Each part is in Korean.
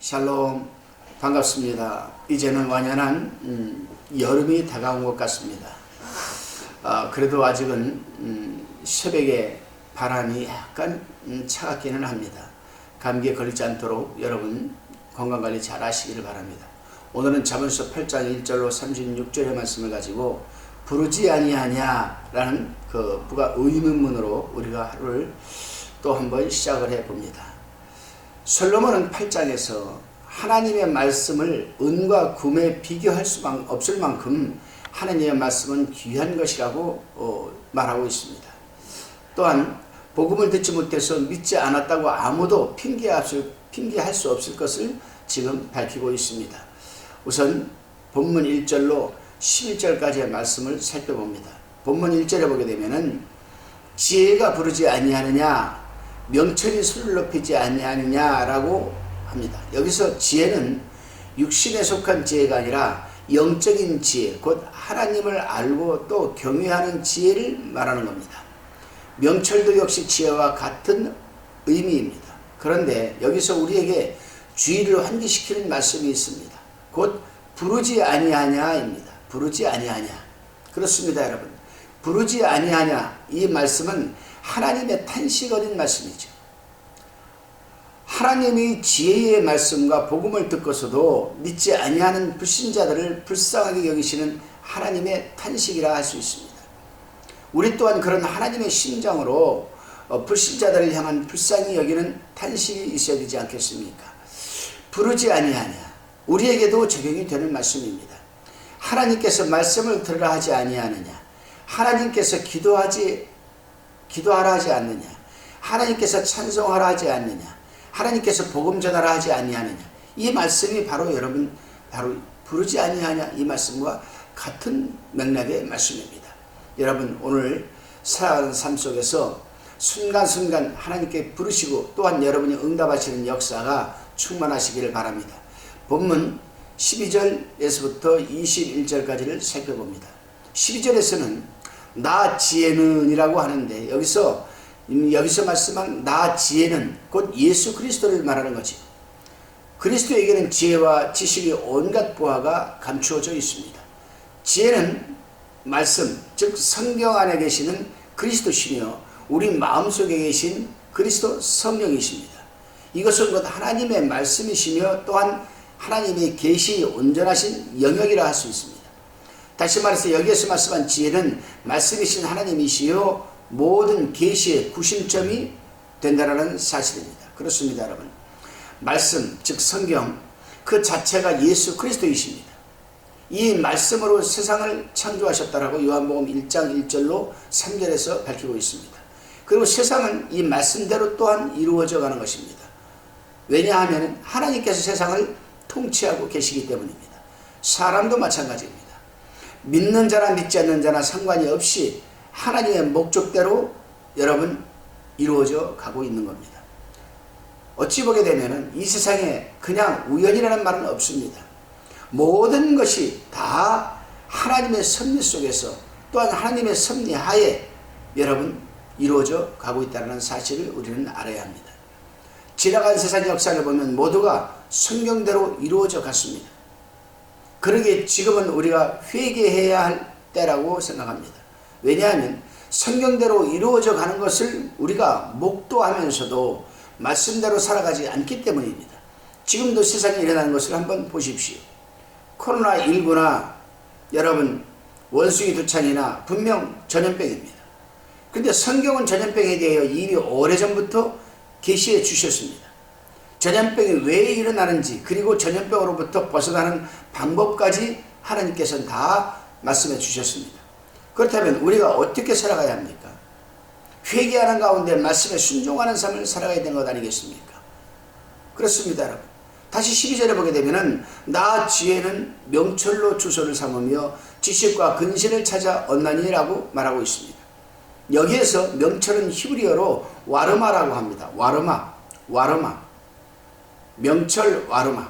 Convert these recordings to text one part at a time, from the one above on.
샬롬, 반갑습니다. 이제는 완연한 여름이 다가온 것 같습니다. 그래도 아직은 새벽에 바람이 약간 차갑기는 합니다. 감기에 걸리지 않도록 여러분 건강관리 잘 하시기를 바랍니다. 오늘은 잠언서 8장 1절로 36절의 말씀을 가지고 부르지 아니하냐 라는 그 의문문으로 우리가 하루를 또 한번 시작을 해봅니다. 솔로몬은 8장에서 하나님의 말씀을 은과 금에 비교할 수 없을 만큼 하나님의 말씀은 귀한 것이라고 말하고 있습니다. 또한 복음을 듣지 못해서 믿지 않았다고 아무도 핑계할 수 없을 것을 지금 밝히고 있습니다. 우선 본문 1절로 11절까지의 말씀을 살펴봅니다. 본문 1절에 보게 되면은 지혜가 부르지 아니하느냐, 명철이 소리를 높이지 아니하느냐라고 합니다. 여기서 지혜는 육신에 속한 지혜가 아니라 영적인 지혜, 곧 하나님을 알고 또 경외하는 지혜를 말하는 겁니다. 명철도 역시 지혜와 같은 의미입니다. 그런데 여기서 우리에게 주의를 환기시키는 말씀이 있습니다. 곧 부르지 아니하냐입니다. 부르지 아니하냐. 그렇습니다, 여러분. 부르지 아니하냐, 이 말씀은 하나님의 탄식 어린 말씀이죠. 하나님의 지혜의 말씀과 복음을 듣고서도 믿지 아니하는 불신자들을 불쌍하게 여기시는 하나님의 탄식이라 할 수 있습니다. 우리 또한 그런 하나님의 심정으로 불신자들을 향한 불쌍히 여기는 탄식이 있어야 되지 않겠습니까? 부르지 아니하냐, 우리에게도 적용이 되는 말씀입니다. 하나님께서 말씀을 들으라 하지 아니하느냐, 하나님께서 기도하라 하지 않느냐, 하나님께서 찬송하라 하지 않느냐, 하나님께서 복음 전하라 하지 아니하느냐, 이 말씀이 바로 여러분 부르지 아니하냐, 이 말씀과 같은 맥락의 말씀입니다. 여러분, 오늘 살아가는 삶 속에서 순간순간 하나님께 부르시고 또한 여러분이 응답하시는 역사가 충만하시기를 바랍니다. 본문 12절에서부터 21절까지를 살펴봅니다. 12절에서는 나 지혜는 이라고 하는데 여기서 말씀한 나 지혜는 곧 예수 그리스도를 말하는 거지. 그리스도에게는 지혜와 지식의 온갖 보화가 감추어져 있습니다. 지혜는 말씀, 즉 성경 안에 계시는 그리스도시며 우리 마음속에 계신 그리스도 성령이십니다. 이것은 곧 하나님의 말씀이시며 또한 하나님의 계시의 온전하신 영역이라 할 수 있습니다. 다시 말해서 여기에서 말씀한 지혜는 말씀이신 하나님이시요 모든 계시의 구심점이 된다는 사실입니다. 그렇습니다, 여러분. 말씀, 즉 성경 그 자체가 예수 그리스도이십니다. 이 말씀으로 세상을 창조하셨다라고 요한복음 1장 1절로 3절에서 밝히고 있습니다. 그리고 세상은 이 말씀대로 또한 이루어져 가는 것입니다. 왜냐하면 하나님께서 세상을 통치하고 계시기 때문입니다. 사람도 마찬가지입니다. 믿는 자나 믿지 않는 자나 상관이 없이 하나님의 목적대로 여러분 이루어져 가고 있는 겁니다. 어찌 보게 되면 이 세상에 그냥 우연이라는 말은 없습니다. 모든 것이 다 하나님의 섭리 속에서 또한 하나님의 섭리 하에 여러분 이루어져 가고 있다는 사실을 우리는 알아야 합니다. 지나간 세상의 역사를 보면 모두가 성경대로 이루어져 갔습니다. 그러기에 지금은 우리가 회개해야 할 때라고 생각합니다. 왜냐하면 성경대로 이루어져 가는 것을 우리가 목도하면서도 말씀대로 살아가지 않기 때문입니다. 지금도 세상에 일어나는 것을 한번 보십시오. 코로나19나 여러분 원숭이 두창이나 분명 전염병입니다. 그런데 성경은 전염병에 대하여 이미 오래전부터 계시해 주셨습니다. 전염병이 왜 일어나는지 그리고 전염병으로부터 벗어나는 방법까지 하나님께서는 다 말씀해 주셨습니다. 그렇다면 우리가 어떻게 살아가야 합니까? 회개하는 가운데 말씀에 순종하는 삶을 살아가야 되는 것 아니겠습니까? 그렇습니다, 여러분. 다시 12절에 보게 되면은 나 지혜는 명철로 주소를 삼으며 지식과 근신을 찾아 얻나니라고 말하고 있습니다. 여기에서 명철은 히브리어로 와르마라고 합니다. 와르마. 명철 와르마.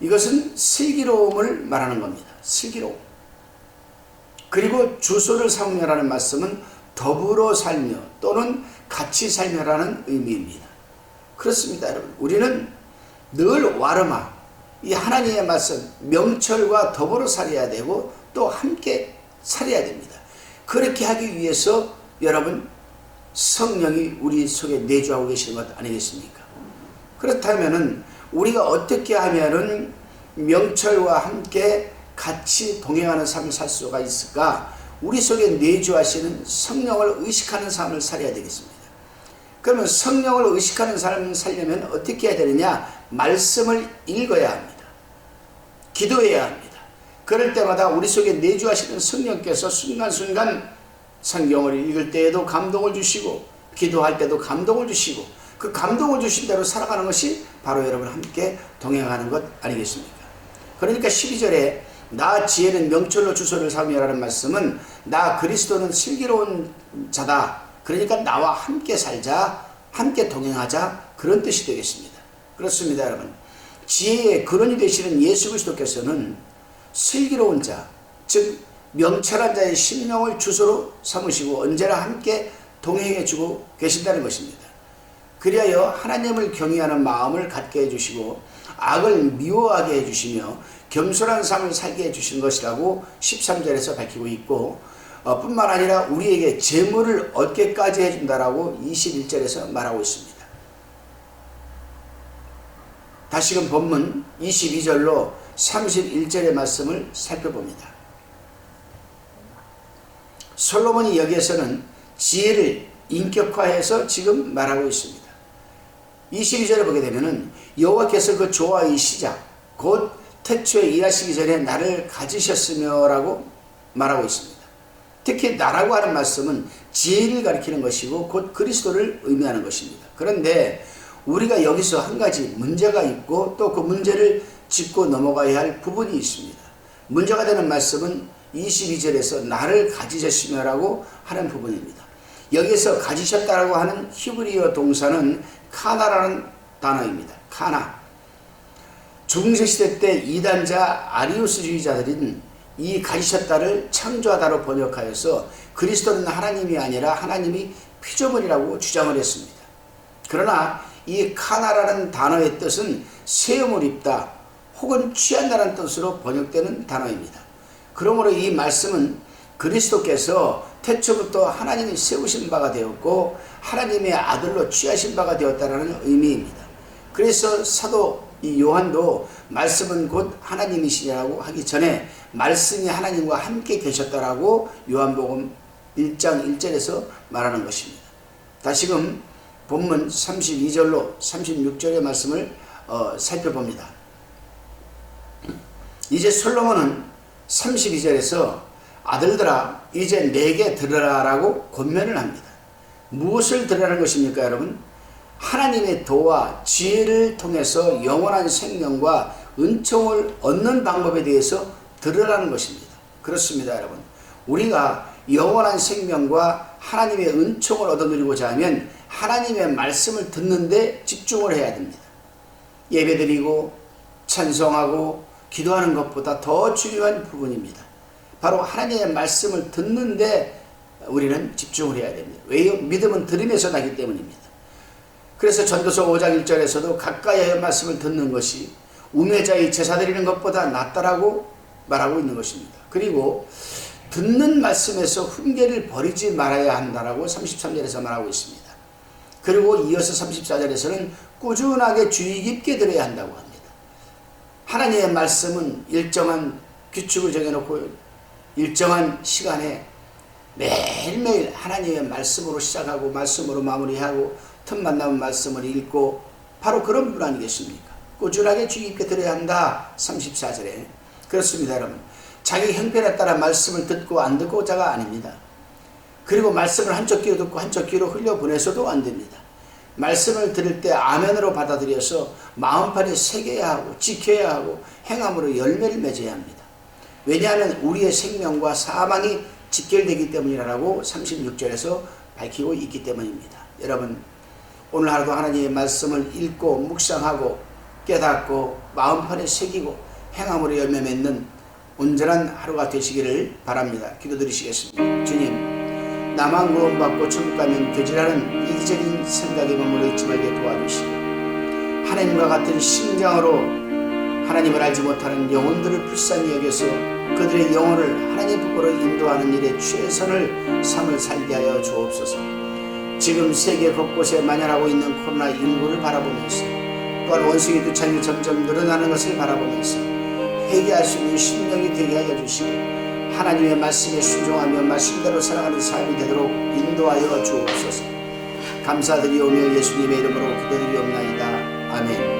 이것은 슬기로움을 말하는 겁니다. 슬기로움. 그리고 주소를 삼으며라는 말씀은 더불어 살며 또는 같이 살며라는 의미입니다. 그렇습니다, 여러분. 우리는 늘 와르마, 이 하나님의 말씀 명철과 더불어 살아야 되고 또 함께 살아야 됩니다. 그렇게 하기 위해서 여러분 성령이 우리 속에 내주하고 계시는 것 아니겠습니까? 그렇다면은 우리가 어떻게 하면은 명철과 함께 같이 동행하는 삶을 살 수가 있을까? 우리 속에 내주하시는 성령을 의식하는 삶을 살아야 되겠습니다. 그러면 성령을 의식하는 삶을 살려면 어떻게 해야 되느냐? 말씀을 읽어야 합니다. 기도해야 합니다. 그럴 때마다 우리 속에 내주하시는 성령께서 순간순간 성경을 읽을 때에도 감동을 주시고 기도할 때도 감동을 주시고 그 감동을 주신 대로 살아가는 것이 바로 여러분 함께 동행하는 것 아니겠습니까? 그러니까 12절에 나 지혜는 명철로 주소를 삼으라는 말씀은 나 그리스도는 슬기로운 자다. 그러니까 나와 함께 살자, 함께 동행하자, 그런 뜻이 되겠습니다. 그렇습니다, 여러분. 지혜의 근원이 되시는 예수 그리스도께서는 슬기로운 자, 즉 명철한 자의 심령을 주소로 삼으시고 언제나 함께 동행해 주고 계신다는 것입니다. 그리하여 하나님을 경외하는 마음을 갖게 해주시고 악을 미워하게 해주시며 겸손한 삶을 살게 해주신 것이라고 13절에서 밝히고 있고 뿐만 아니라 우리에게 재물을 얻게까지 해준다라고 21절에서 말하고 있습니다. 다시금 본문 22절로 31절의 말씀을 살펴봅니다. 솔로몬이 여기에서는 지혜를 인격화해서 지금 말하고 있습니다. 22절에 보게 되면은 여호와께서 그 조화의 시작 곧 태초에 일하시기 전에 나를 가지셨으며 라고 말하고 있습니다. 특히 나라고 하는 말씀은 지혜를 가리키는 것이고 곧 그리스도를 의미하는 것입니다. 그런데 우리가 여기서 한 가지 문제가 있고 또 그 문제를 짚고 넘어가야 할 부분이 있습니다. 문제가 되는 말씀은 22절에서 나를 가지셨으며 라고 하는 부분입니다. 여기서 가지셨다라고 하는 히브리어 동사는 카나라는 단어입니다. 카나. 중세시대 때 이단자 아리우스주의자들은 이 가지셨다를 창조하다로 번역하여서 그리스도는 하나님이 아니라 하나님이 피조물이라고 주장을 했습니다. 그러나 이 카나라는 단어의 뜻은 세움을 입다 혹은 취한다는 뜻으로 번역되는 단어입니다. 그러므로 이 말씀은 그리스도께서 태초부터 하나님이 세우신 바가 되었고 하나님의 아들로 취하신 바가 되었다는 의미입니다. 그래서 사도 이 요한도 말씀은 곧 하나님이시라고 하기 전에 말씀이 하나님과 함께 계셨다라고 요한복음 1장 1절에서 말하는 것입니다. 다시금 본문 32절로 36절의 말씀을 살펴봅니다. 이제 솔로몬은 32절에서 아들들아 이제 내게 들으라 라고 권면을 합니다. 무엇을 들으라는 것입니까, 여러분? 하나님의 도와 지혜를 통해서 영원한 생명과 은총을 얻는 방법에 대해서 들으라는 것입니다. 그렇습니다, 여러분. 우리가 영원한 생명과 하나님의 은총을 얻어 누리고자 하면 하나님의 말씀을 듣는데 집중을 해야 됩니다. 예배드리고 찬송하고 기도하는 것보다 더 중요한 부분입니다. 바로 하나님의 말씀을 듣는데 우리는 집중을 해야 됩니다. 왜요? 믿음은 들음에서 나기 때문입니다. 그래서 전도서 5장 1절에서도 가까이하여 말씀을 듣는 것이 우매자의 제사 드리는 것보다 낫다라고 말하고 있는 것입니다. 그리고 듣는 말씀에서 훈계를 버리지 말아야 한다라고 33절에서 말하고 있습니다. 그리고 이어서 34절에서는 꾸준하게 주의 깊게 들어야 한다고 합니다. 하나님의 말씀은 일정한 규칙을 정해놓고 일정한 시간에 매일매일 하나님의 말씀으로 시작하고 말씀으로 마무리하고 틈만 나면 말씀을 읽고 바로 그런 분 아니겠습니까? 꾸준하게 주의 깊게 들어야 한다. 34절에 그렇습니다, 여러분. 자기 형편에 따라 말씀을 듣고 안 듣고자가 아닙니다. 그리고 말씀을 한쪽 귀로 듣고 한쪽 귀로 흘려보내서도 안 됩니다. 말씀을 들을 때 아멘으로 받아들여서 마음판에 새겨야 하고 지켜야 하고 행함으로 열매를 맺어야 합니다. 왜냐하면 우리의 생명과 사망이 직결되기 때문이라고 36절에서 밝히고 있기 때문입니다. 여러분, 오늘 하루도 하나님의 말씀을 읽고 묵상하고 깨닫고 마음판에 새기고 행함으로 열매 맺는 온전한 하루가 되시기를 바랍니다. 기도드리시겠습니다. 주님, 나만 구원받고 천국 가면 되지라는 이기적인 생각에 머물러 있지 말게 도와주시고 하나님과 같은 심장으로 하나님을 알지 못하는 영혼들을 불쌍히 여겨서 그들의 영혼을 하나님 밖으로 인도하는 일에 최선을 삼을 살게 하여 주옵소서. 지금 세계 곳곳에 만연하고 있는 코로나 인구를 바라보면서 또한 원숭이 두창이 점점 늘어나는 것을 바라보면서 회개할 수 있는 심령이 되게 하여 주시고 하나님의 말씀에 순종하며 말씀대로 살아가는 삶이 되도록 인도하여 주옵소서. 감사드리오며 예수님의 이름으로 기도드리옵나이다. 아멘.